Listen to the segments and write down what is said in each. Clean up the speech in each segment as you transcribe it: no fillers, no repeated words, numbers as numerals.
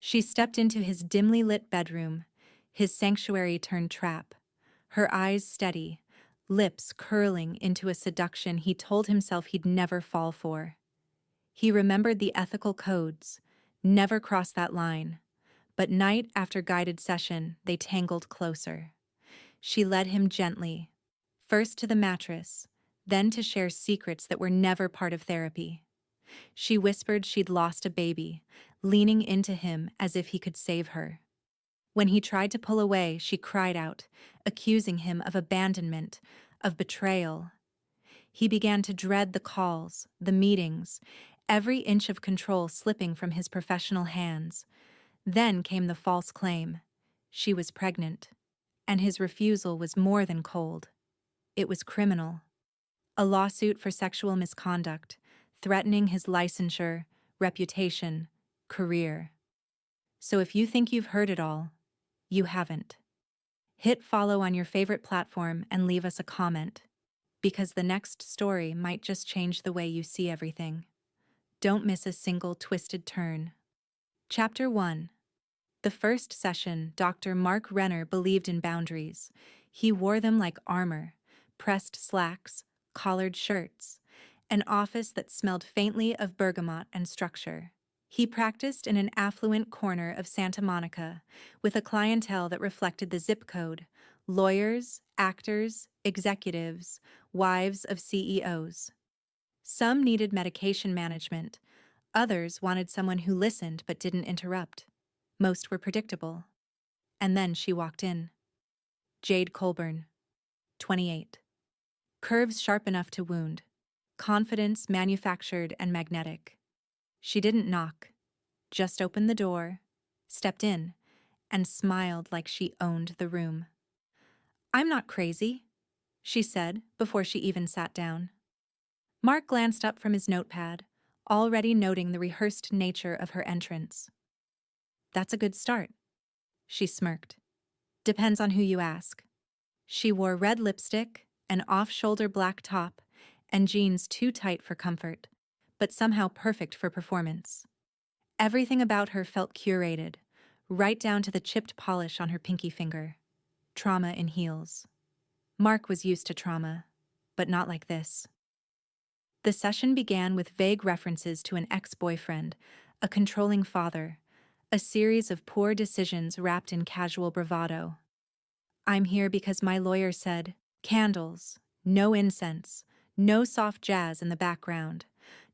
She stepped into his dimly lit bedroom, his sanctuary turned trap, her eyes steady, lips curling into a seduction he told himself he'd never fall for. He remembered the ethical codes, never cross that line, but night after guided session, they tangled closer. She led him gently, first to the mattress, then to share secrets that were never part of therapy. She whispered she'd lost a baby, leaning into him as if he could save her. When he tried to pull away, she cried out, accusing him of abandonment, of betrayal. He began to dread the calls, the meetings, every inch of control slipping from his professional hands. Then came the false claim. She was pregnant. And his refusal was more than cold. It was criminal. A lawsuit for sexual misconduct, threatening his licensure, reputation, career. So if you think you've heard it all, you haven't. Hit follow on your favorite platform and leave us a comment, because the next story might just change the way you see everything. Don't miss a single twisted turn. Chapter 1. The first session, Dr. Mark Renner believed in boundaries. He wore them like armor, pressed slacks, collared shirts, an office that smelled faintly of bergamot and structure. He practiced in an affluent corner of Santa Monica, with a clientele that reflected the zip code: lawyers, actors, executives, wives of CEOs. Some needed medication management, others wanted someone who listened but didn't interrupt. Most were predictable. And then she walked in. Jade Colburn, 28. Curves sharp enough to wound. Confidence manufactured and magnetic. She didn't knock, just opened the door, stepped in, and smiled like she owned the room. "I'm not crazy," she said before she even sat down. Mark glanced up from his notepad, already noting the rehearsed nature of her entrance. "That's a good start," she smirked. "Depends on who you ask." She wore red lipstick, an off-shoulder black top, and jeans too tight for comfort, but somehow perfect for performance. Everything about her felt curated, right down to the chipped polish on her pinky finger. Trauma in heels. Mark was used to trauma, but not like this. The session began with vague references to an ex-boyfriend, a controlling father, a series of poor decisions wrapped in casual bravado. "I'm here because my lawyer said, candles, no incense, no soft jazz in the background."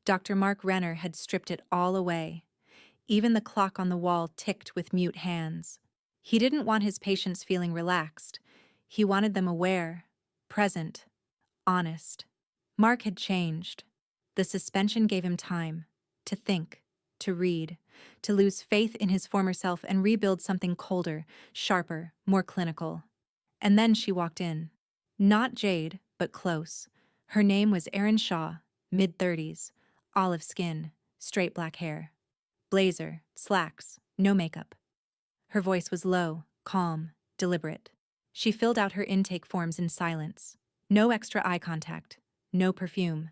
Dr. Mark Renner had stripped it all away. Even the clock on the wall ticked with mute hands. He didn't want his patients feeling relaxed. He wanted them aware, present, honest. Mark had changed. The suspension gave him time to think, to read, to lose faith in his former self and rebuild something colder, sharper, more clinical. And then she walked in. Not Jade, but close. Her name was Erin Shaw, mid-30s, olive skin, straight black hair. Blazer, slacks, no makeup. Her voice was low, calm, deliberate. She filled out her intake forms in silence. No extra eye contact, no perfume.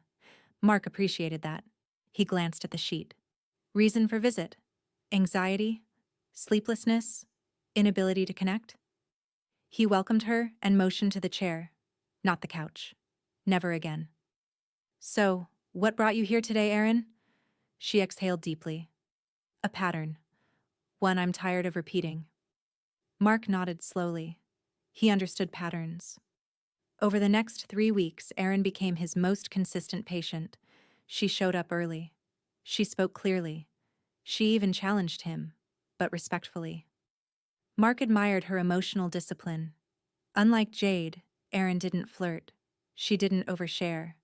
Mark appreciated that. He glanced at the sheet. Reason for visit: anxiety, sleeplessness, inability to connect. He welcomed her and motioned to the chair, not the couch. Never again. "So, what brought you here today, Erin?" She exhaled deeply. "A pattern. One I'm tired of repeating." Mark nodded slowly. He understood patterns. Over the next 3 weeks, Erin became his most consistent patient. She showed up early. She spoke clearly. She even challenged him, but respectfully. Mark admired her emotional discipline. Unlike Jade, Erin didn't flirt. She didn't overshare.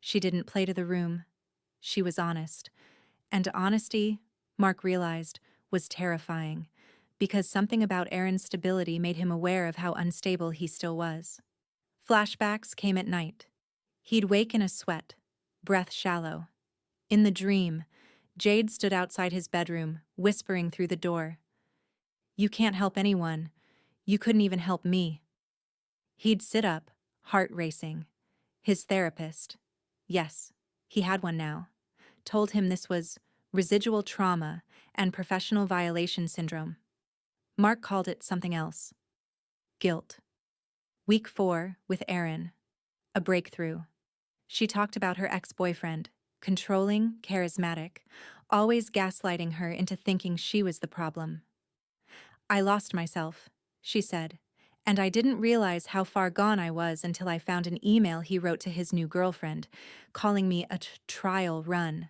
She didn't play to the room. She was honest. And honesty, Mark realized, was terrifying, because something about Erin's stability made him aware of how unstable he still was. Flashbacks came at night. He'd wake in a sweat, breath shallow. In the dream, Jade stood outside his bedroom, whispering through the door, "You can't help anyone. You couldn't even help me." He'd sit up, heart racing. His therapist, yes, he had one now, told him this was residual trauma and professional violation syndrome. Mark called it something else. Guilt. Week 4, with Erin. A breakthrough. She talked about her ex-boyfriend, controlling, charismatic, always gaslighting her into thinking she was the problem. I lost myself, she said, and I didn't realize how far gone I was until I found an email he wrote to his new girlfriend, calling me a trial run.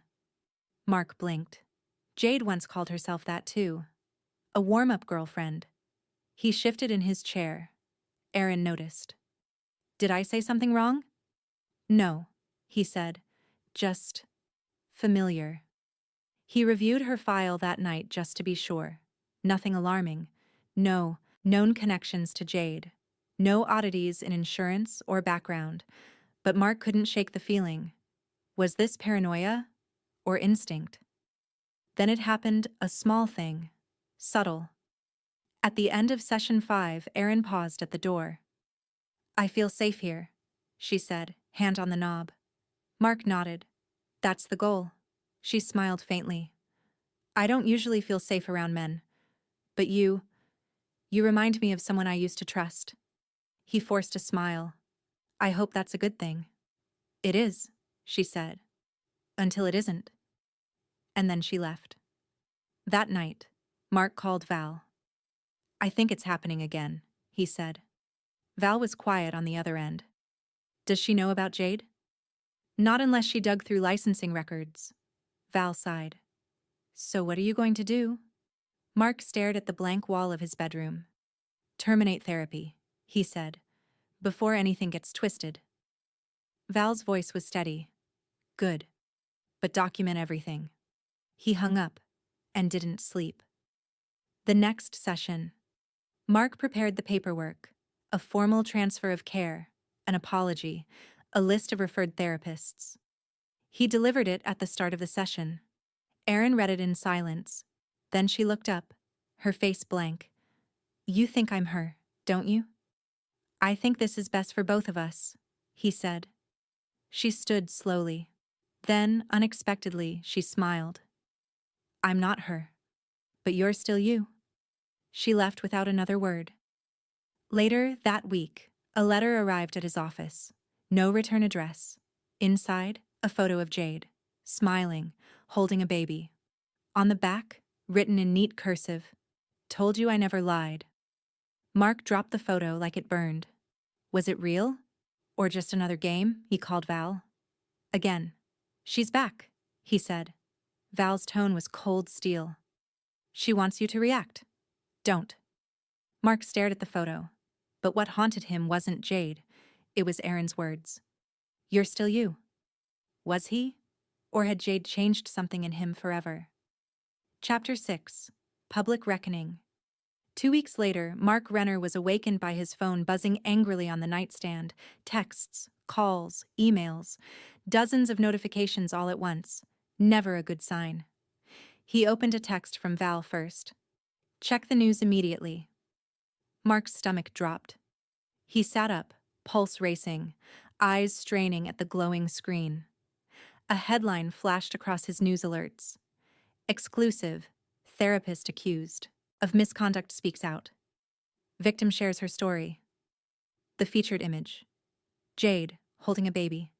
Mark blinked. Jade once called herself that too. A warm-up girlfriend. He shifted in his chair. Erin noticed. Did I say something wrong? No, he said. Just familiar. He reviewed her file that night just to be sure. Nothing alarming. No known connections to Jade. No oddities in insurance or background. But Mark couldn't shake the feeling. Was this paranoia or instinct? Then it happened, a small thing. Subtle. At the end of session 5, Erin paused at the door. I feel safe here, she said, hand on the knob. Mark nodded. That's the goal. She smiled faintly. I don't usually feel safe around men. But you remind me of someone I used to trust. He forced a smile. I hope that's a good thing. It is, she said. Until it isn't. And then she left. That night, Mark called Val. I think it's happening again, he said. Val was quiet on the other end. Does she know about Jade? Not unless she dug through licensing records. Val sighed. So what are you going to do? Mark stared at the blank wall of his bedroom. Terminate therapy, he said, before anything gets twisted. Val's voice was steady. Good. But document everything. He hung up and didn't sleep. The next session. Mark prepared the paperwork, a formal transfer of care, an apology, a list of referred therapists. He delivered it at the start of the session. Erin read it in silence. Then she looked up, her face blank. You think I'm her, don't you? I think this is best for both of us, he said. She stood slowly. Then, unexpectedly, she smiled. I'm not her. But you're still you. She left without another word. Later that week, a letter arrived at his office. No return address. Inside, a photo of Jade, smiling, holding a baby. On the back, written in neat cursive, told you I never lied. Mark dropped the photo like it burned. Was it real? Or just another game? He called Val. Again. She's back, he said. Val's tone was cold steel. She wants you to react. Don't. Mark stared at the photo. But what haunted him wasn't Jade. It was Erin's words. You're still you. Was he? Or had Jade changed something in him forever? Chapter 6. Public Reckoning. 2 weeks later, Mark Renner was awakened by his phone buzzing angrily on the nightstand. Texts, calls, emails, dozens of notifications all at once. Never a good sign. He opened a text from Val first. Check the news immediately. Mark's stomach dropped. He sat up, pulse racing, eyes straining at the glowing screen. A headline flashed across his news alerts. Exclusive. Therapist accused of misconduct speaks out. Victim shares her story. The featured image. Jade, holding a baby.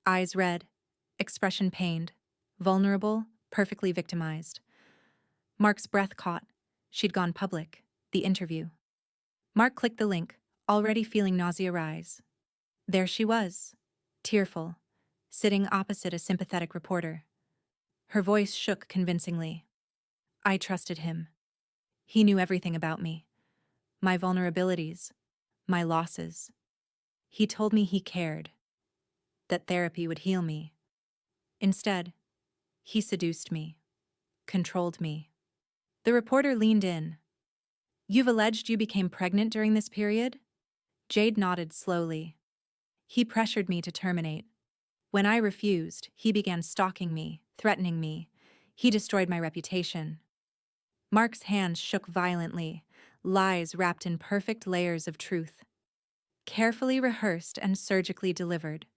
Eyes red, expression pained, vulnerable, perfectly victimized. Mark's breath caught. She'd gone public. The interview. Mark clicked the link, already feeling nausea rise. There she was, tearful, sitting opposite a sympathetic reporter. Her voice shook convincingly. I trusted him. He knew everything about me. My vulnerabilities, my losses. He told me he cared, that therapy would heal me. Instead, he seduced me, controlled me. The reporter leaned in. You've alleged you became pregnant during this period? Jade nodded slowly. He pressured me to terminate. When I refused, he began stalking me, threatening me. He destroyed my reputation. Mark's hands shook violently, lies wrapped in perfect layers of truth. Carefully rehearsed and surgically delivered.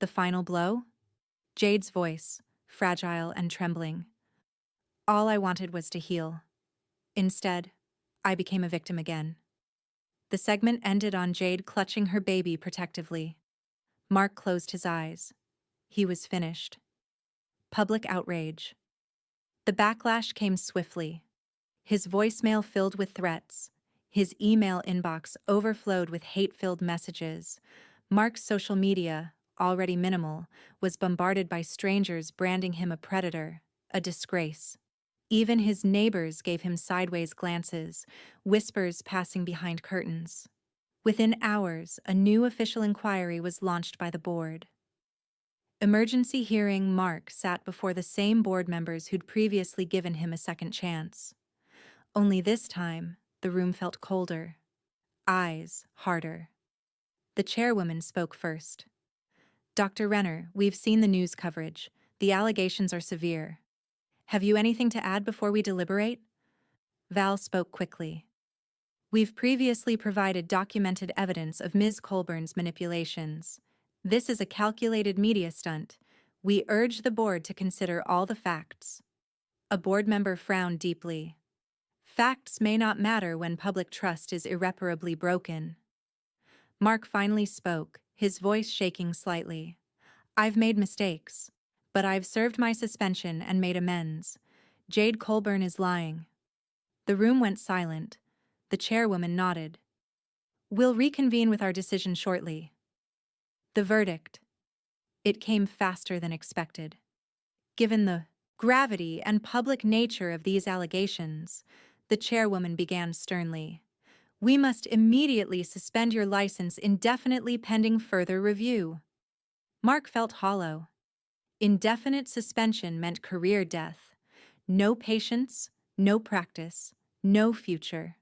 The final blow? Jade's voice, fragile and trembling. All I wanted was to heal. Instead, I became a victim again. The segment ended on Jade clutching her baby protectively. Mark closed his eyes. He was finished. Public outrage. The backlash came swiftly. His voicemail filled with threats. His email inbox overflowed with hate-filled messages. Mark's social media, already minimal, was bombarded by strangers branding him a predator, a disgrace. Even his neighbors gave him sideways glances, whispers passing behind curtains. Within hours, a new official inquiry was launched by the board. Emergency hearing Mark sat before the same board members who'd previously given him a second chance. Only this time, the room felt colder. Eyes harder. The chairwoman spoke first. Dr. Renner, we've seen the news coverage. The allegations are severe. Have you anything to add before we deliberate? Val spoke quickly. We've previously provided documented evidence of Ms. Colburn's manipulations. This is a calculated media stunt. We urge the board to consider all the facts. A board member frowned deeply. Facts may not matter when public trust is irreparably broken. Mark finally spoke, his voice shaking slightly. I've made mistakes, but I've served my suspension and made amends. Jade Colburn is lying. The room went silent. The chairwoman nodded. We'll reconvene with our decision shortly. The verdict. It came faster than expected. Given the gravity and public nature of these allegations, the chairwoman began sternly. We must immediately suspend your license indefinitely pending further review. Mark felt hollow. Indefinite suspension meant career death. No patience, no practice, no future.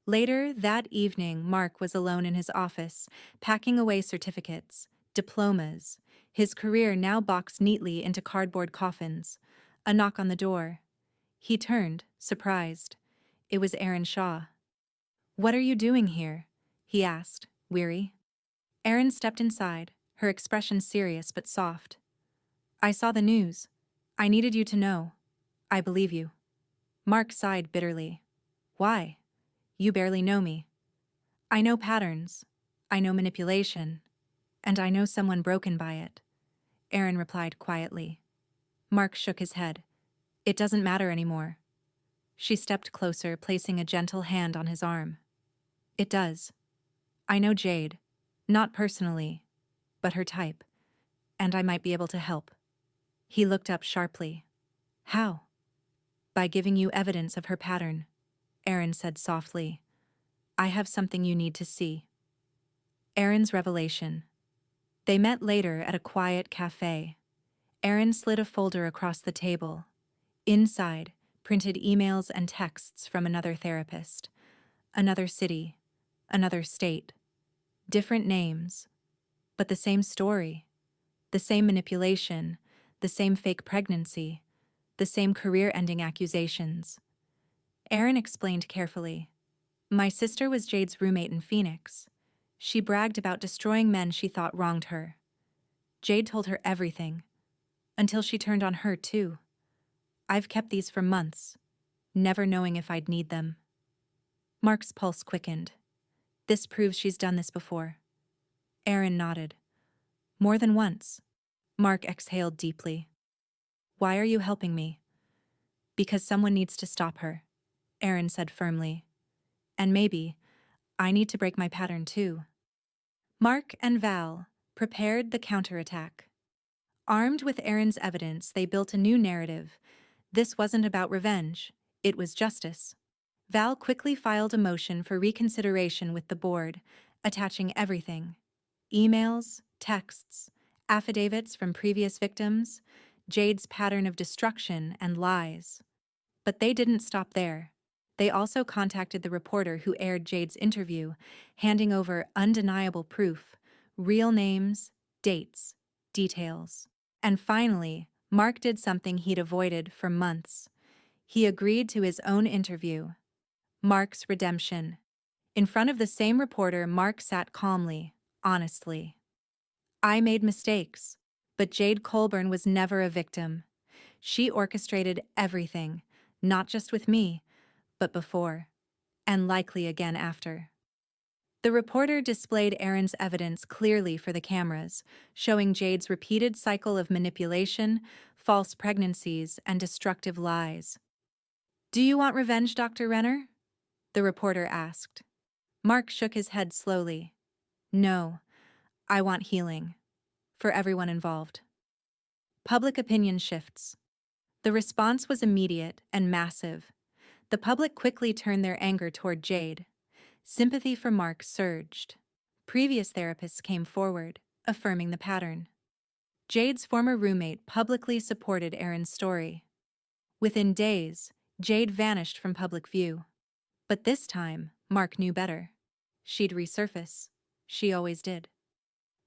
Later that evening, Mark was alone in his office, packing away certificates, diplomas, his career now boxed neatly into cardboard coffins. A knock on the door. He turned, surprised. It was Aaron Shaw. What are you doing here? He asked, weary. Aaron stepped inside, her expression serious but soft. I saw the news. I needed you to know. I believe you. Mark sighed bitterly. Why? You barely know me. I know patterns. I know manipulation. And I know someone broken by it. Aaron replied quietly. Mark shook his head. It doesn't matter anymore. She stepped closer, placing a gentle hand on his arm. It does. I know Jade. Not personally, but her type. And I might be able to help. He looked up sharply. How? By giving you evidence of her pattern, Aaron said softly. I have something you need to see. Aaron's revelation. They met later at a quiet cafe. Aaron slid a folder across the table. Inside, printed emails and texts from another therapist. Another city. Another state. Different names. But the same story. The same manipulation. The same fake pregnancy. The same career-ending accusations. Aaron explained carefully. My sister was Jade's roommate in Phoenix. She bragged about destroying men she thought wronged her. Jade told her everything, until she turned on her too. I've kept these for months, never knowing if I'd need them. Mark's pulse quickened. This proves she's done this before. Aaron nodded. More than once. Mark exhaled deeply. Why are you helping me? Because someone needs to stop her, Aaron said firmly. And maybe, I need to break my pattern too. Mark and Val prepared the counterattack. Armed with Aaron's evidence, they built a new narrative. This wasn't about revenge, it was justice. Val quickly filed a motion for reconsideration with the board, attaching everything. Emails, texts, affidavits from previous victims, Jade's pattern of destruction and lies. But they didn't stop there. They also contacted the reporter who aired Jade's interview, handing over undeniable proof, real names, dates, details. And finally, Mark did something he'd avoided for months. He agreed to his own interview. Mark's redemption. In front of the same reporter, Mark sat calmly, honestly. I made mistakes, but Jade Colburn was never a victim. She orchestrated everything, not just with me, but before, and likely again after. The reporter displayed Aaron's evidence clearly for the cameras, showing Jade's repeated cycle of manipulation, false pregnancies, and destructive lies. "Do you want revenge, Dr. Renner?" the reporter asked. Mark shook his head slowly. "No, I want healing. For everyone involved." Public opinion shifts. The response was immediate and massive. The public quickly turned their anger toward Jade. Sympathy for Mark surged. Previous therapists came forward, affirming the pattern. Jade's former roommate publicly supported Aaron's story. Within days, Jade vanished from public view. But this time, Mark knew better. She'd resurface. She always did.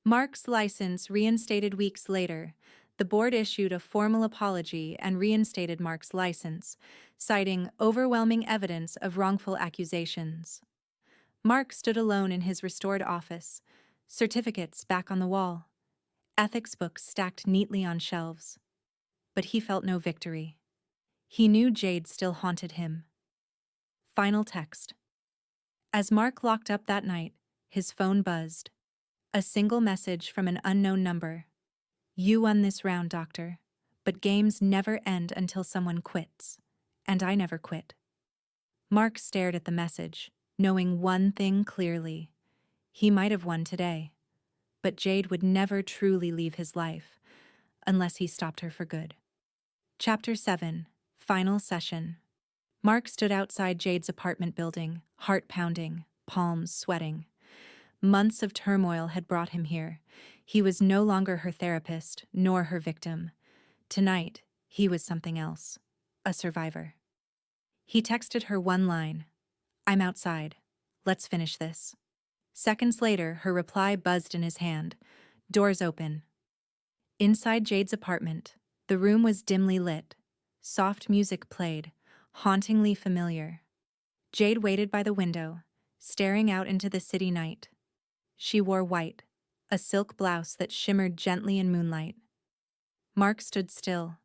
Mark's license reinstated weeks later. The board issued a formal apology and reinstated Mark's license, citing overwhelming evidence of wrongful accusations. Mark stood alone in his restored office, certificates back on the wall, ethics books stacked neatly on shelves. But he felt no victory. He knew Jade still haunted him. Final text. As Mark locked up that night, his phone buzzed. A single message from an unknown number. "You won this round, doctor. But games never end until someone quits. And I never quit." Mark stared at the message, knowing one thing clearly. He might have won today. But Jade would never truly leave his life, unless he stopped her for good. Chapter 7. Final Session. Mark stood outside Jade's apartment building, heart pounding, palms sweating. Months of turmoil had brought him here. He was no longer her therapist, nor her victim. Tonight, he was something else. A survivor. He texted her one line. "I'm outside. Let's finish this." Seconds later, her reply buzzed in his hand. Doors open. Inside Jade's apartment, the room was dimly lit. Soft music played, hauntingly familiar. Jade waited by the window, staring out into the city night. She wore white, a silk blouse that shimmered gently in moonlight. Mark stood still,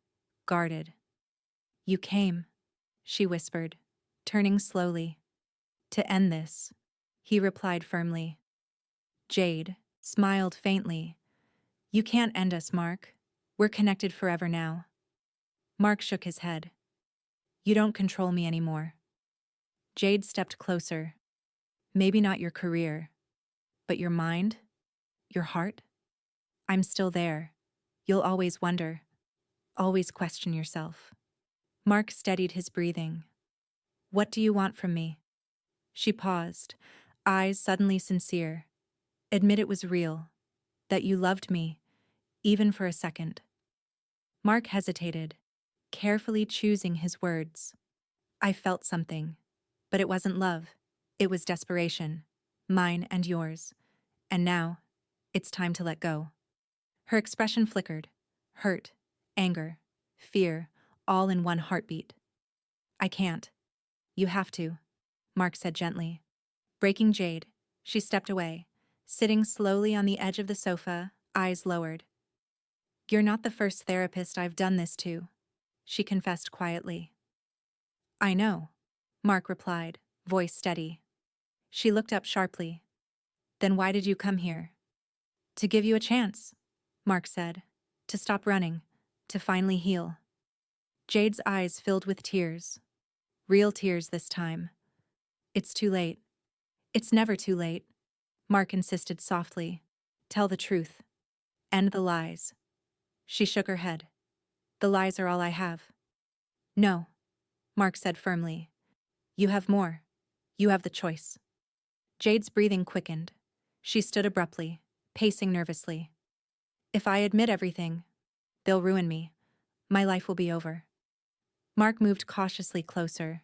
guarded. "You came," she whispered, turning slowly. "To end this," he replied firmly. Jade smiled faintly. "You can't end us, Mark. We're connected forever now." Mark shook his head. "You don't control me anymore." Jade stepped closer. "Maybe not your career, but your mind? Your heart? I'm still there. You'll always wonder, always question yourself." Mark steadied his breathing. "What do you want from me?" She paused, eyes suddenly sincere. "Admit it was real, that you loved me, even for a second." Mark hesitated, carefully choosing his words. "I felt something, but it wasn't love. It was desperation, mine and yours. And now, it's time to let go." Her expression flickered. Hurt, anger, fear, all in one heartbeat. "I can't. You have to," Mark said gently. Breaking Jade, she stepped away, sitting slowly on the edge of the sofa, eyes lowered. "You're not the first therapist I've done this to," she confessed quietly. "I know," Mark replied, voice steady. She looked up sharply. "Then why did you come here?" "To give you a chance," Mark said. "To stop running. To finally heal." Jade's eyes filled with tears. Real tears this time. "It's too late." "It's never too late," Mark insisted softly. "Tell the truth. End the lies." She shook her head. "The lies are all I have." "No," Mark said firmly. "You have more. You have the choice." Jade's breathing quickened. She stood abruptly, pacing nervously. "If I admit everything, they'll ruin me. My life will be over." Mark moved cautiously closer.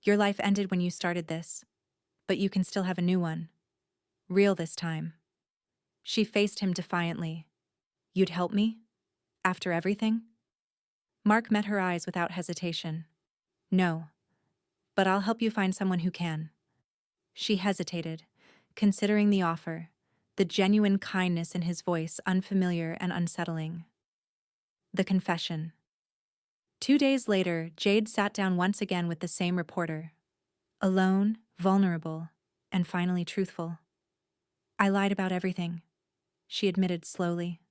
"Your life ended when you started this, but you can still have a new one. Real this time." She faced him defiantly. "You'd help me? After everything?" Mark met her eyes without hesitation. "No, but I'll help you find someone who can." She hesitated, considering the offer, the genuine kindness in his voice unfamiliar and unsettling. The confession. 2 days later, Jade sat down once again with the same reporter. Alone, vulnerable, and finally truthful. I lied about everything, she admitted slowly.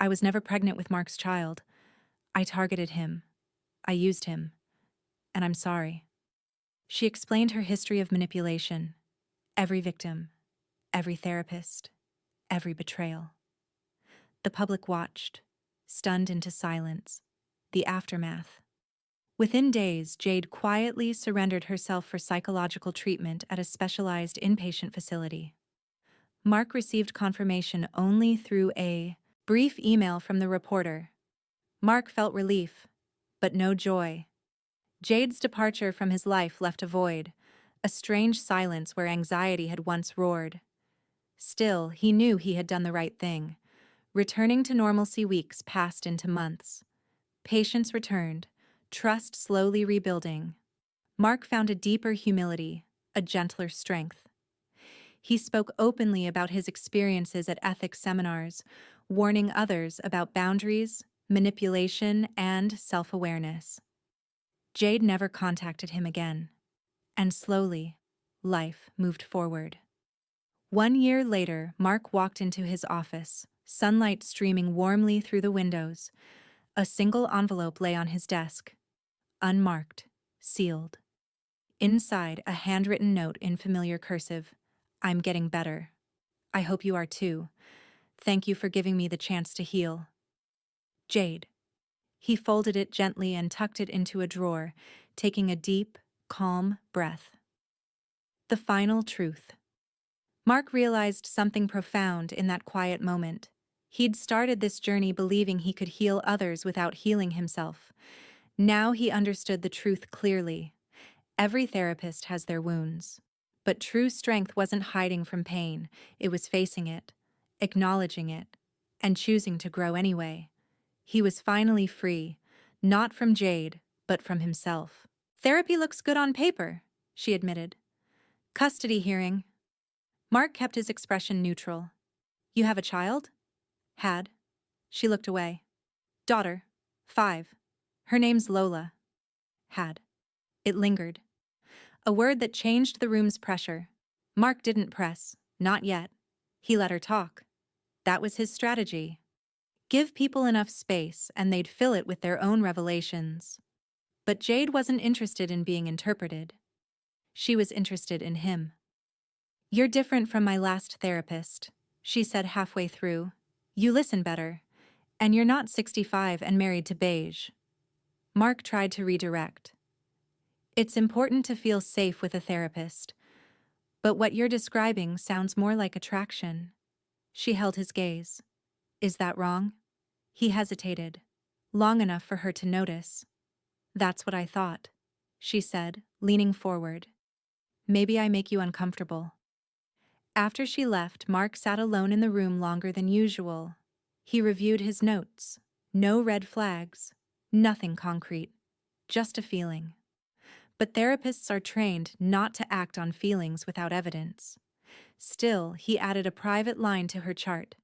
I was never pregnant with Mark's child. I targeted him. I used him. And I'm sorry. She explained her history of manipulation. Every victim, every therapist, every betrayal. The public watched, stunned into silence. The aftermath. Within days, Jade quietly surrendered herself for psychological treatment at a specialized inpatient facility. Mark received confirmation only through a brief email from the reporter. Mark felt relief, but no joy. Jade's departure from his life left a void, a strange silence where anxiety had once roared. Still, he knew he had done the right thing. Returning to normalcy, weeks passed into months. Patience returned, trust slowly rebuilding. Mark found a deeper humility, a gentler strength. He spoke openly about his experiences at ethics seminars, warning others about boundaries, manipulation, and self-awareness. Jade never contacted him again. And slowly, life moved forward. 1 year later, Mark walked into his office, sunlight streaming warmly through the windows. A single envelope lay on his desk, unmarked, sealed. Inside, a handwritten note in familiar cursive. I'm getting better. I hope you are too. Thank you for giving me the chance to heal. Jade. He folded it gently and tucked it into a drawer, taking a deep, calm breath. The final truth. Mark realized something profound in that quiet moment. He'd started this journey believing he could heal others without healing himself. Now he understood the truth clearly. Every therapist has their wounds. But true strength wasn't hiding from pain, it was facing it, acknowledging it, and choosing to grow anyway. He was finally free, not from Jade, but from himself. Therapy looks good on paper, she admitted. Custody hearing. Mark kept his expression neutral. You have a child? Had. She looked away. Daughter. 5. Her name's Lola. Had. It lingered. A word that changed the room's pressure. Mark didn't press, not yet. He let her talk. That was his strategy. Give people enough space and they'd fill it with their own revelations. But Jade wasn't interested in being interpreted. She was interested in him. You're different from my last therapist, she said halfway through. You listen better. And you're not 65 and married to beige. Mark tried to redirect. It's important to feel safe with a therapist. But what you're describing sounds more like attraction. She held his gaze. Is that wrong? He hesitated, long enough for her to notice. That's what I thought, she said, leaning forward. Maybe I make you uncomfortable. After she left, Mark sat alone in the room longer than usual. He reviewed his notes. No red flags, nothing concrete, just a feeling. But therapists are trained not to act on feelings without evidence. Still, he added a private line to her chart.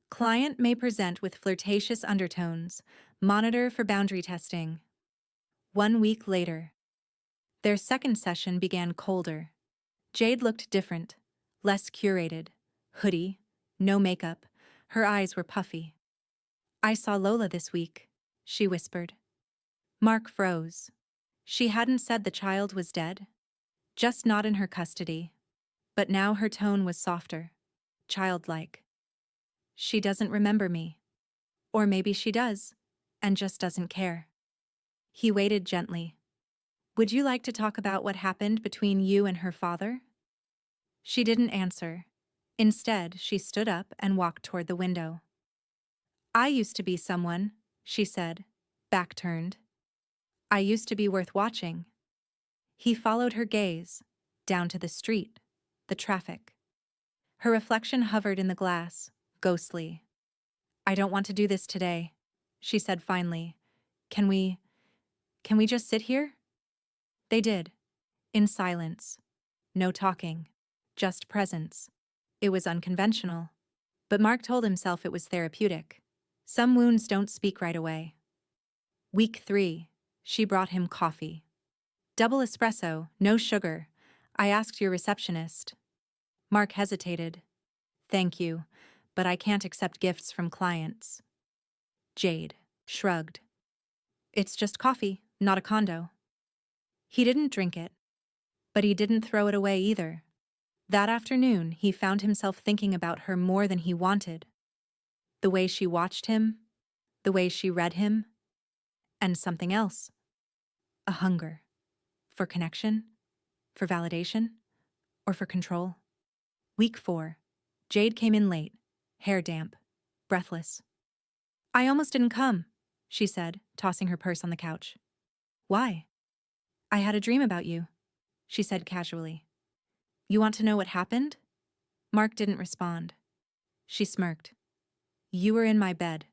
Client may present with flirtatious undertones. Monitor for boundary testing. 1 week later. Their second session began colder. Jade looked different, less curated. Hoodie, no makeup. Her eyes were puffy. I saw Lola this week, she whispered. Mark froze. She hadn't said the child was dead, just not in her custody. But now her tone was softer, childlike. She doesn't remember me. Or maybe she does, and just doesn't care. He waited gently. Would you like to talk about what happened between you and her father? She didn't answer. Instead, she stood up and walked toward the window. I used to be someone, she said, back turned. I used to be worth watching. He followed her gaze, down to the street, the traffic. Her reflection hovered in the glass, ghostly. I don't want to do this today, she said finally. Can we just sit here? They did, in silence. No talking, just presence. It was unconventional. But Mark told himself it was therapeutic. Some wounds don't speak right away. Week 3. She brought him coffee. Double espresso, no sugar. I asked your receptionist. Mark hesitated. Thank you, but I can't accept gifts from clients. Jade shrugged. It's just coffee, not a condo. He didn't drink it, but he didn't throw it away either. That afternoon, he found himself thinking about her more than he wanted. The way she watched him, the way she read him, and something else. A hunger. For connection? For validation? Or for control? Week 4. Jade came in late, hair damp, breathless. I almost didn't come, she said, tossing her purse on the couch. Why? I had a dream about you, she said casually. You want to know what happened? Mark didn't respond. She smirked. You were in my bed,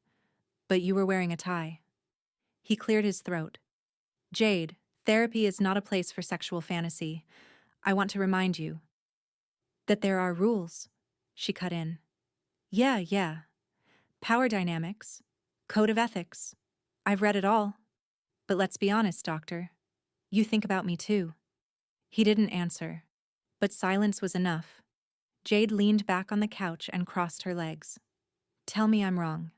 but you were wearing a tie. He cleared his throat. Jade, therapy is not a place for sexual fantasy. I want to remind you that there are rules, she cut in. Yeah. Power dynamics, code of ethics. I've read it all. But let's be honest, doctor. You think about me too. He didn't answer, but silence was enough. Jade leaned back on the couch and crossed her legs. Tell me I'm wrong.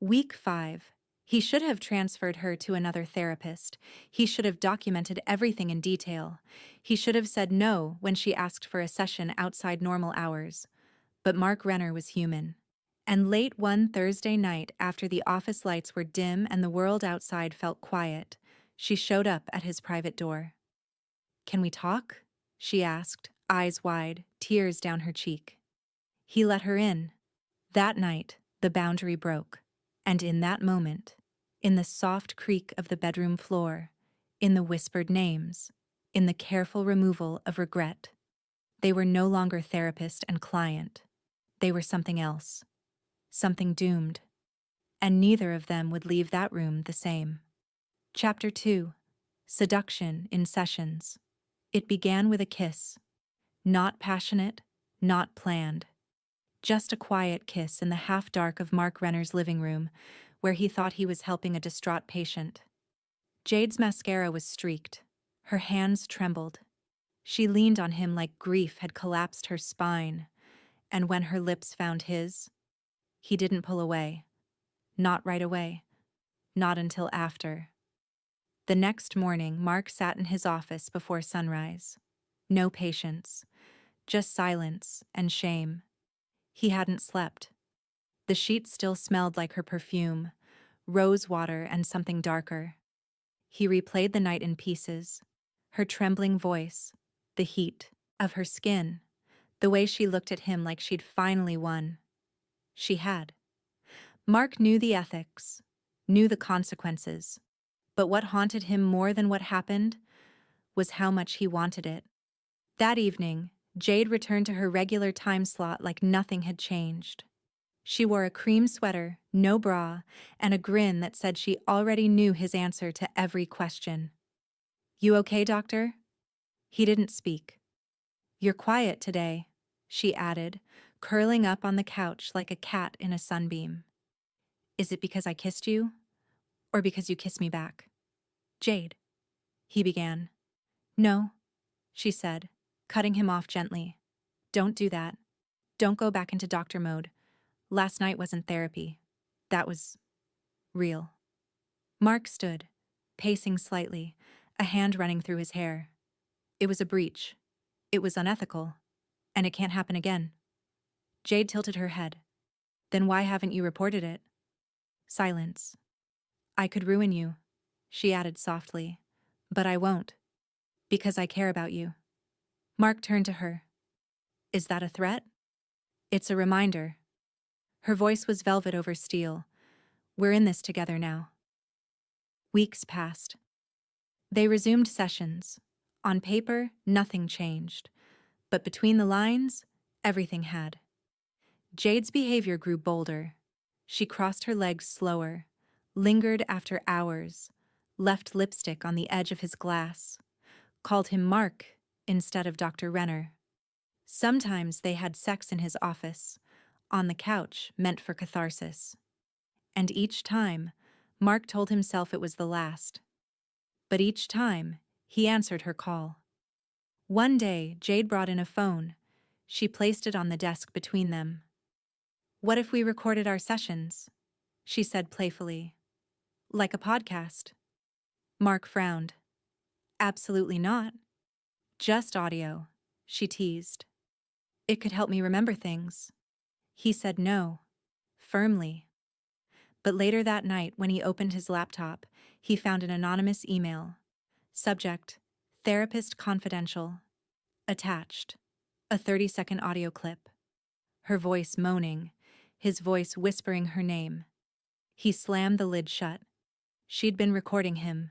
Week 5. He should have transferred her to another therapist. He should have documented everything in detail. He should have said no when she asked for a session outside normal hours. But Mark Renner was human. And late one Thursday night, after the office lights were dim and the world outside felt quiet, she showed up at his private door. Can we talk? She asked, eyes wide, tears down her cheek. He let her in. That night, the boundary broke. And in that moment, in the soft creak of the bedroom floor, in the whispered names, in the careful removal of regret, they were no longer therapist and client. They were something else. Something doomed. And neither of them would leave that room the same. Chapter 2. Seduction in Sessions. It began with a kiss. Not passionate, not planned. Just a quiet kiss in the half-dark of Mark Renner's living room, where he thought he was helping a distraught patient. Jade's mascara was streaked. Her hands trembled. She leaned on him like grief had collapsed her spine, and when her lips found his, he didn't pull away. Not right away. Not until after. The next morning, Mark sat in his office before sunrise. No patience, just silence and shame. He hadn't slept. The sheets still smelled like her perfume, rose water and something darker. He replayed the night in pieces. Her trembling voice, the heat of her skin, the way she looked at him like she'd finally won. She had. Mark knew the ethics, knew the consequences, but what haunted him more than what happened was how much he wanted it. That evening, Jade returned to her regular time slot like nothing had changed. She wore a cream sweater, no bra, and a grin that said she already knew his answer to every question. You okay, doctor? He didn't speak. You're quiet today, she added, curling up on the couch like a cat in a sunbeam. Is it because I kissed you? Or because you kissed me back? Jade, he began. No, she said, cutting him off gently. Don't do that. Don't go back into doctor mode. Last night wasn't therapy. That was real. Mark stood, pacing slightly, a hand running through his hair. It was a breach. It was unethical. And it can't happen again. Jade tilted her head. Then why haven't you reported it? Silence. I could ruin you, she added softly. But I won't. Because I care about you. Mark turned to her. Is that a threat? It's a reminder. Her voice was velvet over steel. We're in this together now. Weeks passed. They resumed sessions. On paper, nothing changed. But between the lines, everything had. Jade's behavior grew bolder. She crossed her legs slower, lingered after hours, left lipstick on the edge of his glass, called him Mark instead of Dr. Renner. Sometimes they had sex in his office, on the couch meant for catharsis. And each time, Mark told himself it was the last. But each time, he answered her call. One day, Jade brought in a phone. She placed it on the desk between them. "What if we recorded our sessions?" she said playfully. "Like a podcast?" Mark frowned. "Absolutely not. Just audio," she teased. "It could help me remember things." He said no, firmly. But later that night, when he opened his laptop, he found an anonymous email. Subject: Therapist Confidential. Attached: a 30-second audio clip. Her voice moaning, his voice whispering her name. He slammed the lid shut. She'd been recording him.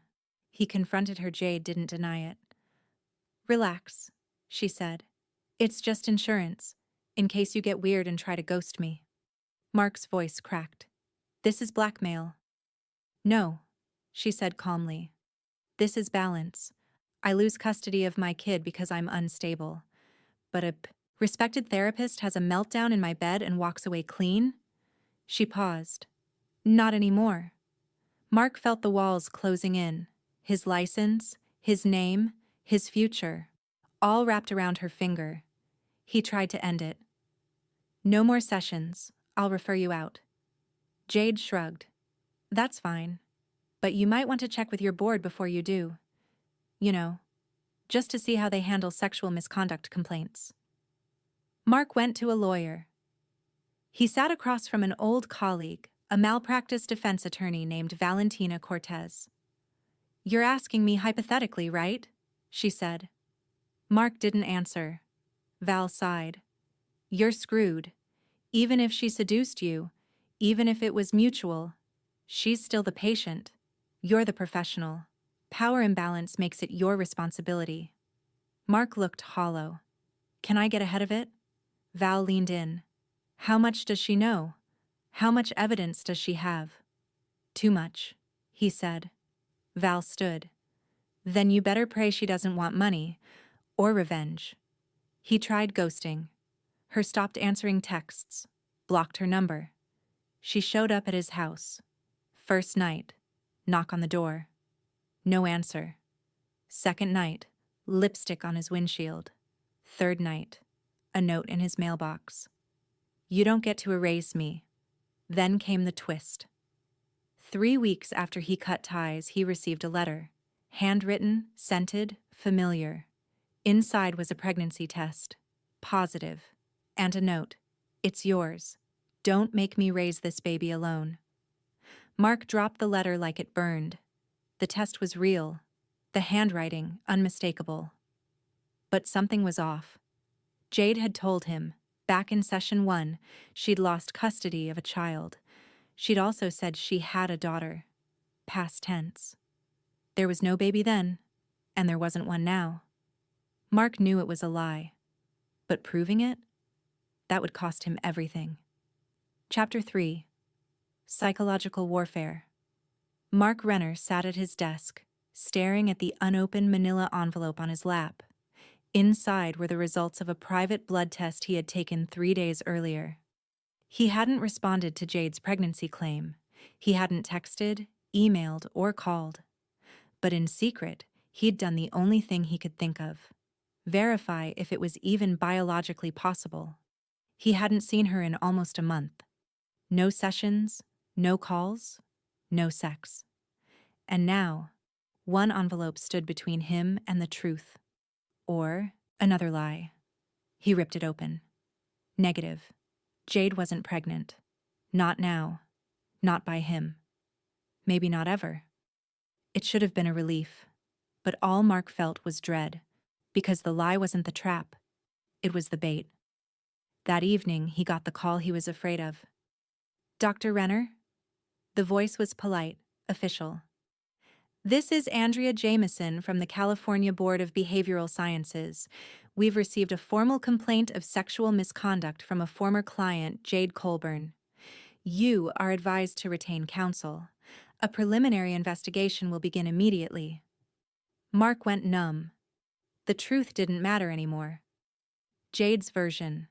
He confronted her. Jade didn't deny it. "Relax," she said. "It's just insurance, in case you get weird and try to ghost me." Mark's voice cracked. "This is blackmail." "No," she said calmly. "This is balance. I lose custody of my kid because I'm unstable. But a respected therapist has a meltdown in my bed and walks away clean?" She paused. "Not anymore." Mark felt the walls closing in. His license, his name, his future, all wrapped around her finger. He tried to end it. "No more sessions. I'll refer you out." Jade shrugged. "That's fine. But you might want to check with your board before you do. You know, just to see how they handle sexual misconduct complaints." Mark went to a lawyer. He sat across from an old colleague, a malpractice defense attorney named Valentina Cortez. "You're asking me hypothetically, right?" she said. Mark didn't answer. Val sighed. "You're screwed. Even if she seduced you, even if it was mutual, she's still the patient. You're the professional. Power imbalance makes it your responsibility." Mark looked hollow. "Can I get ahead of it?" Val leaned in. "How much does she know? How much evidence does she have?" "Too much," he said. Val stood. "Then you better pray she doesn't want money, or revenge." He tried ghosting. Her stopped answering texts, blocked her number. She showed up at his house. First night, knock on the door. No answer. Second night, lipstick on his windshield. Third night, a note in his mailbox. "You don't get to erase me." Then came the twist. 3 weeks after he cut ties, he received a letter. Handwritten, scented, familiar. Inside was a pregnancy test. Positive. And a note. "It's yours. Don't make me raise this baby alone." Mark dropped the letter like it burned. The test was real. The handwriting, unmistakable. But something was off. Jade had told him, back in session 1, she'd lost custody of a child. She'd also said she had a daughter. Past tense. There was no baby then, and there wasn't one now. Mark knew it was a lie. But proving it? That would cost him everything. Chapter 3. Psychological Warfare. Mark Renner sat at his desk, staring at the unopened manila envelope on his lap. Inside were the results of a private blood test he had taken 3 days earlier. He hadn't responded to Jade's pregnancy claim. He hadn't texted, emailed, or called. But in secret, he'd done the only thing he could think of. Verify if it was even biologically possible. He hadn't seen her in almost a month. No sessions, no calls, no sex. And now, one envelope stood between him and the truth. Or another lie. He ripped it open. Negative. Jade wasn't pregnant. Not now. Not by him. Maybe not ever. It should have been a relief. But all Mark felt was dread, because the lie wasn't the trap. It was the bait. That evening, he got the call he was afraid of. "Dr. Renner?" The voice was polite, official. "This is Andrea Jameson from the California Board of Behavioral Sciences. We've received a formal complaint of sexual misconduct from a former client, Jade Colburn. You are advised to retain counsel. A preliminary investigation will begin immediately." Mark went numb. The truth didn't matter anymore. Jade's version.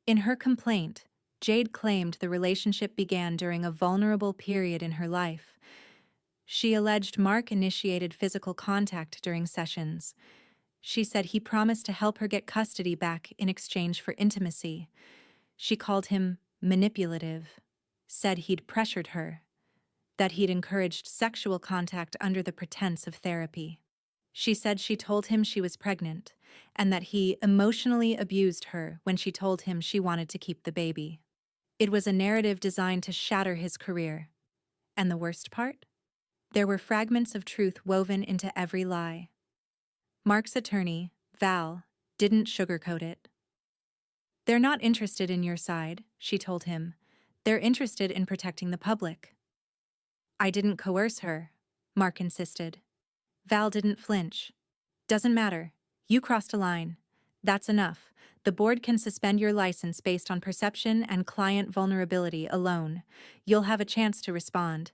In her complaint, Jade claimed the relationship began during a vulnerable period in her life. She alleged Mark initiated physical contact during sessions. She said he promised to help her get custody back in exchange for intimacy. She called him manipulative, said he'd pressured her, that he'd encouraged sexual contact under the pretense of therapy. She said she told him she was pregnant, and that he emotionally abused her when she told him she wanted to keep the baby. It was a narrative designed to shatter his career. And the worst part? There were fragments of truth woven into every lie. Mark's attorney, Val, didn't sugarcoat it. "They're not interested in your side," she told him. "They're interested in protecting the public." "I didn't coerce her," Mark insisted. Val didn't flinch. "Doesn't matter. You crossed a line. That's enough. The board can suspend your license based on perception and client vulnerability alone. You'll have a chance to respond,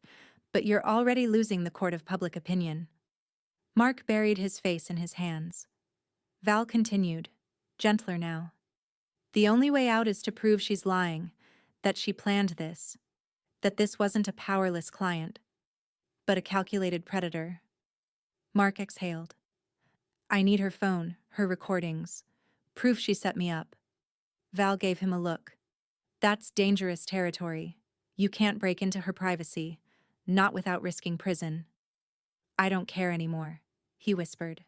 but you're already losing the court of public opinion." Mark buried his face in his hands. Val continued, gentler now. "The only way out is to prove she's lying, that she planned this, that this wasn't a powerless client, but a calculated predator." Mark exhaled. "I need her phone, her recordings. Proof she set me up." Val gave him a look. "That's dangerous territory. You can't break into her privacy, not without risking prison." "I don't care anymore," he whispered.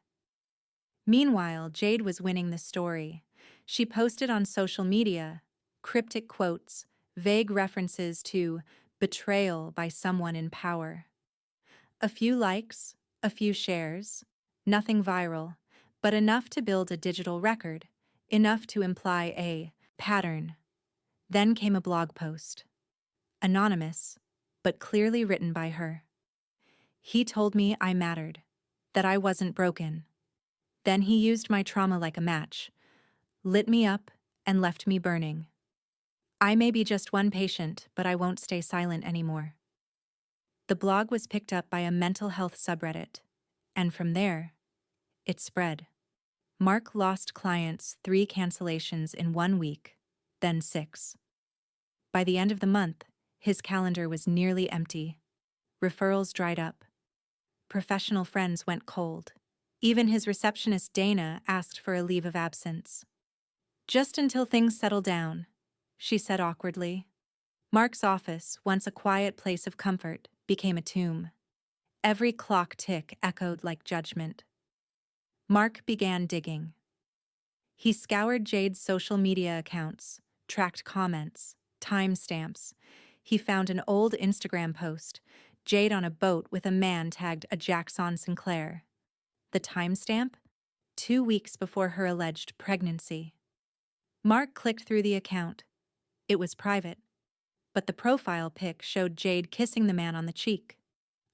Meanwhile, Jade was winning the story. She posted on social media cryptic quotes, vague references to betrayal by someone in power. A few likes, a few shares, nothing viral, but enough to build a digital record, enough to imply a pattern. Then came a blog post. Anonymous, but clearly written by her. "He told me I mattered, that I wasn't broken. Then he used my trauma like a match, lit me up, and left me burning. I may be just one patient, but I won't stay silent anymore." The blog was picked up by a mental health subreddit, and from there, it spread. Mark lost clients 3 cancellations in 1 week, then 6. By the end of the month, his calendar was nearly empty. Referrals dried up. Professional friends went cold. Even his receptionist Dana asked for a leave of absence. "Just until things settle down," she said awkwardly. Mark's office, once a quiet place of comfort, became a tomb. Every clock tick echoed like judgment. Mark began digging. He scoured Jade's social media accounts, tracked comments, timestamps. He found an old Instagram post, Jade on a boat with a man tagged a Jackson Sinclair. The timestamp? 2 weeks before her alleged pregnancy. Mark clicked through the account. It was private, but the profile pic showed Jade kissing the man on the cheek.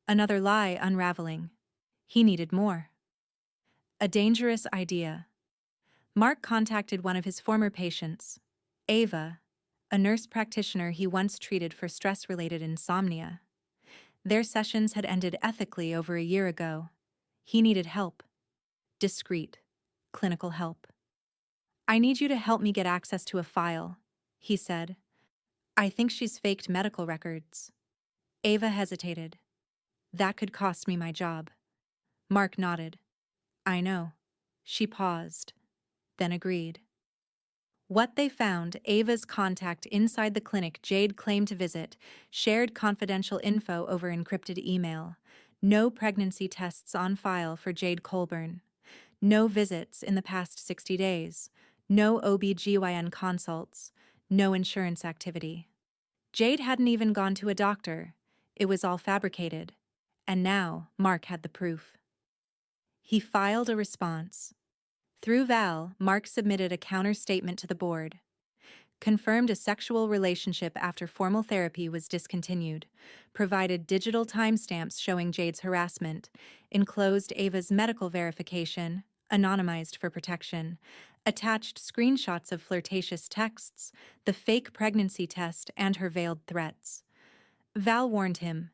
Another lie unraveling. He needed more. A dangerous idea. Mark contacted one of his former patients, Ava, a nurse practitioner he once treated for stress-related insomnia. Their sessions had ended ethically over a year ago. He needed help. Discreet, clinical help. "I need you to help me get access to a file," he said. "I think she's faked medical records." Ava hesitated. "That could cost me my job." Mark nodded. "I know." She paused, then agreed. What they found, Ava's contact inside the clinic Jade claimed to visit, shared confidential info over encrypted email. No pregnancy tests on file for Jade Colburn. No visits in the past 60 days. No OB/GYN consults. No insurance activity. Jade hadn't even gone to a doctor. It was all fabricated. And now Mark had the proof. He filed a response. Through Val, Mark submitted a counter-statement to the board. Confirmed a sexual relationship after formal therapy was discontinued. Provided digital timestamps showing Jade's harassment. Enclosed Ava's medical verification, anonymized for protection. Attached screenshots of flirtatious texts, the fake pregnancy test, and her veiled threats. Val warned him,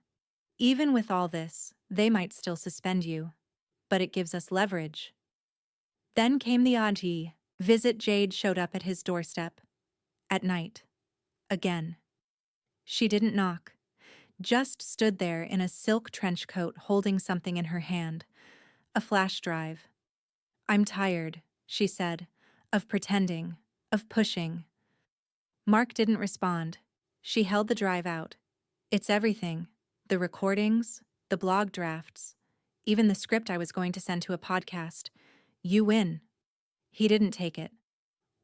"Even with all this, they might still suspend you. But it gives us leverage." Then came the oddity. Visit Jade showed up at his doorstep. At night. again. She didn't knock, just stood there in a silk trench coat holding something in her hand. A flash drive. "I'm tired," she said, "of pretending, of pushing." Mark didn't respond. She held the drive out. "It's everything. The recordings, the blog drafts, even the script I was going to send to a podcast. You win." He didn't take it.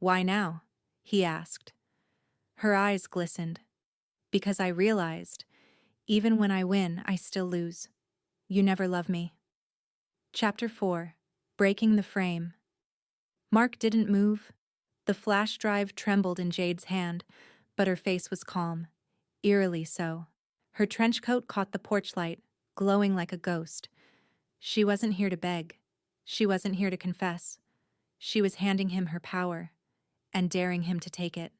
"Why now?" he asked. Her eyes glistened. "Because I realized, even when I win, I still lose. You never love me." Chapter 4. Breaking the Frame. Mark didn't move. The flash drive trembled in Jade's hand, but her face was calm, eerily so. Her trench coat caught the porch light, glowing like a ghost. She wasn't here to beg. She wasn't here to confess. She was handing him her power, and daring him to take it.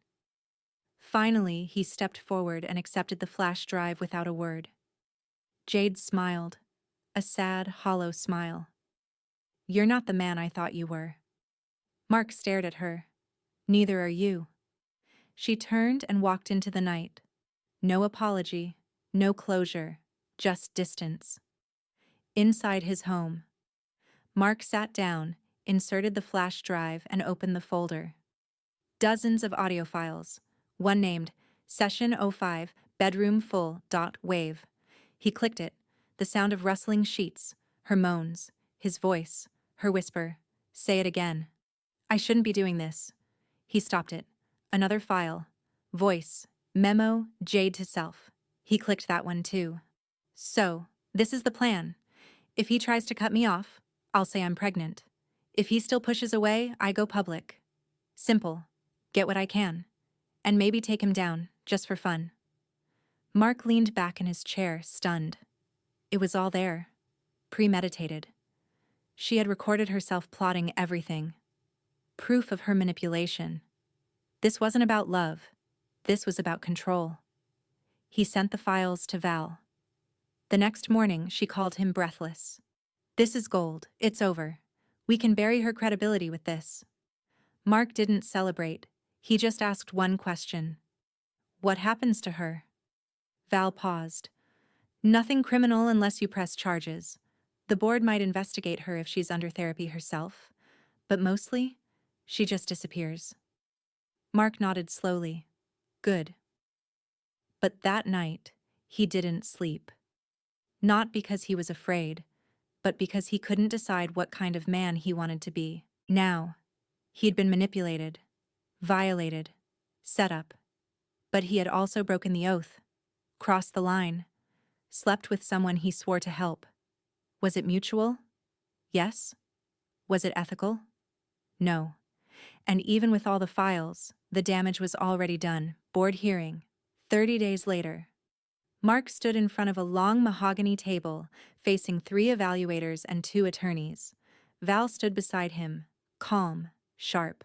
Finally, he stepped forward and accepted the flash drive without a word. Jade smiled, a sad, hollow smile. "You're not the man I thought you were." Mark stared at her. "Neither are you." She turned and walked into the night. No apology, no closure, just distance. Inside his home, Mark sat down, inserted the flash drive, and opened the folder. Dozens of audio files, one named Session 05 Bedroom Full .wave. He clicked it, the sound of rustling sheets, her moans, his voice, her whisper, "Say it again." "I shouldn't be doing this." He stopped it. Another file. Voice. Memo, Jade to self. He clicked that one too. "So, this is the plan. If he tries to cut me off, I'll say I'm pregnant. If he still pushes away, I go public. Simple. Get what I can. And maybe take him down, just for fun." Mark leaned back in his chair, stunned. It was all there. Premeditated. She had recorded herself plotting everything. Proof of her manipulation. This wasn't about love. This was about control. He sent the files to Val. The next morning, she called him breathless. "This is gold. It's over. We can bury her credibility with this." Mark didn't celebrate. He just asked one question. "What happens to her?" Val paused. "Nothing criminal unless you press charges. The board might investigate her if she's under therapy herself. But mostly, she just disappears." Mark nodded slowly. "Good." But that night, he didn't sleep. Not because he was afraid, but because he couldn't decide what kind of man he wanted to be. Now, he'd been manipulated, violated, set up. But he had also broken the oath, crossed the line, slept with someone he swore to help. Was it mutual? Yes. Was it ethical? No. And even with all the files, the damage was already done. Board hearing. 30 days later. Mark stood in front of a long mahogany table, facing 3 evaluators and 2 attorneys. Val stood beside him, calm, sharp.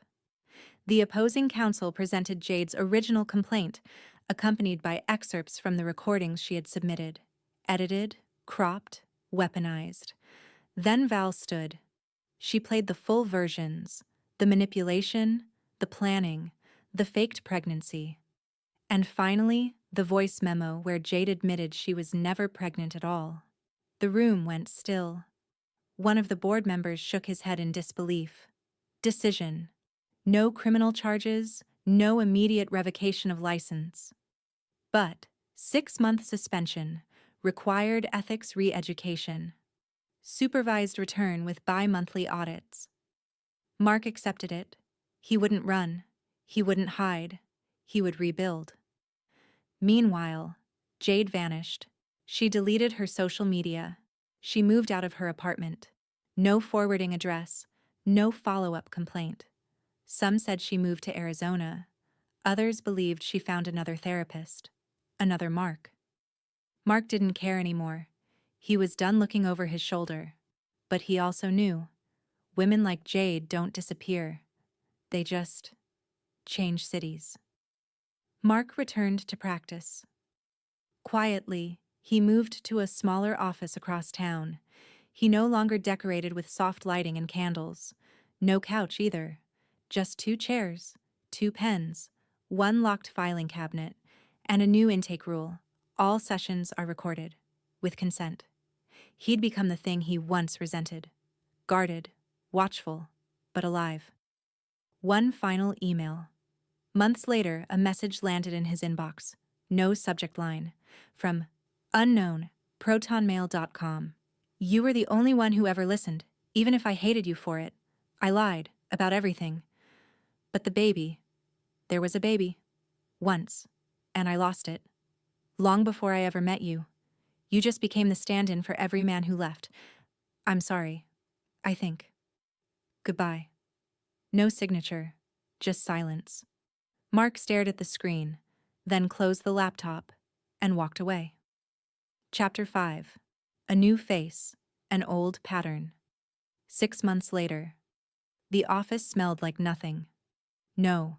The opposing counsel presented Jade's original complaint, accompanied by excerpts from the recordings she had submitted. Edited, cropped, weaponized. Then Val stood. She played the full versions, the manipulation, the planning, the faked pregnancy. And finally, the voice memo where Jade admitted she was never pregnant at all. The room went still. One of the board members shook his head in disbelief. Decision. No criminal charges, no immediate revocation of license. But 6-month suspension, required ethics re-education. Supervised return with bi-monthly audits. Mark accepted it. He wouldn't run. He wouldn't hide. He would rebuild. Meanwhile, Jade vanished. She deleted her social media. She moved out of her apartment. No forwarding address. No follow-up complaint. Some said she moved to Arizona. Others believed she found another therapist. Another Mark. Mark didn't care anymore. He was done looking over his shoulder. But he also knew. Women like Jade don't disappear. They just change cities. Mark returned to practice. Quietly, he moved to a smaller office across town. He no longer decorated with soft lighting and candles. No couch either. Just 2 chairs, 2 pens, one locked filing cabinet, and a new intake rule. All sessions are recorded, with consent. He'd become the thing he once resented. Guarded, watchful, but alive. One final email. Months later, a message landed in his inbox. No subject line. From unknown, protonmail.com. You were the only one who ever listened, even if I hated you for it. I lied about everything. But the baby, there was a baby. Once. And I lost it. Long before I ever met you. You just became the stand-in for every man who left. I'm sorry. I think. Goodbye. No signature. Just silence. Mark stared at the screen, then closed the laptop and walked away. Chapter 5. A new face. An old pattern. 6 months later. The office smelled like nothing. No,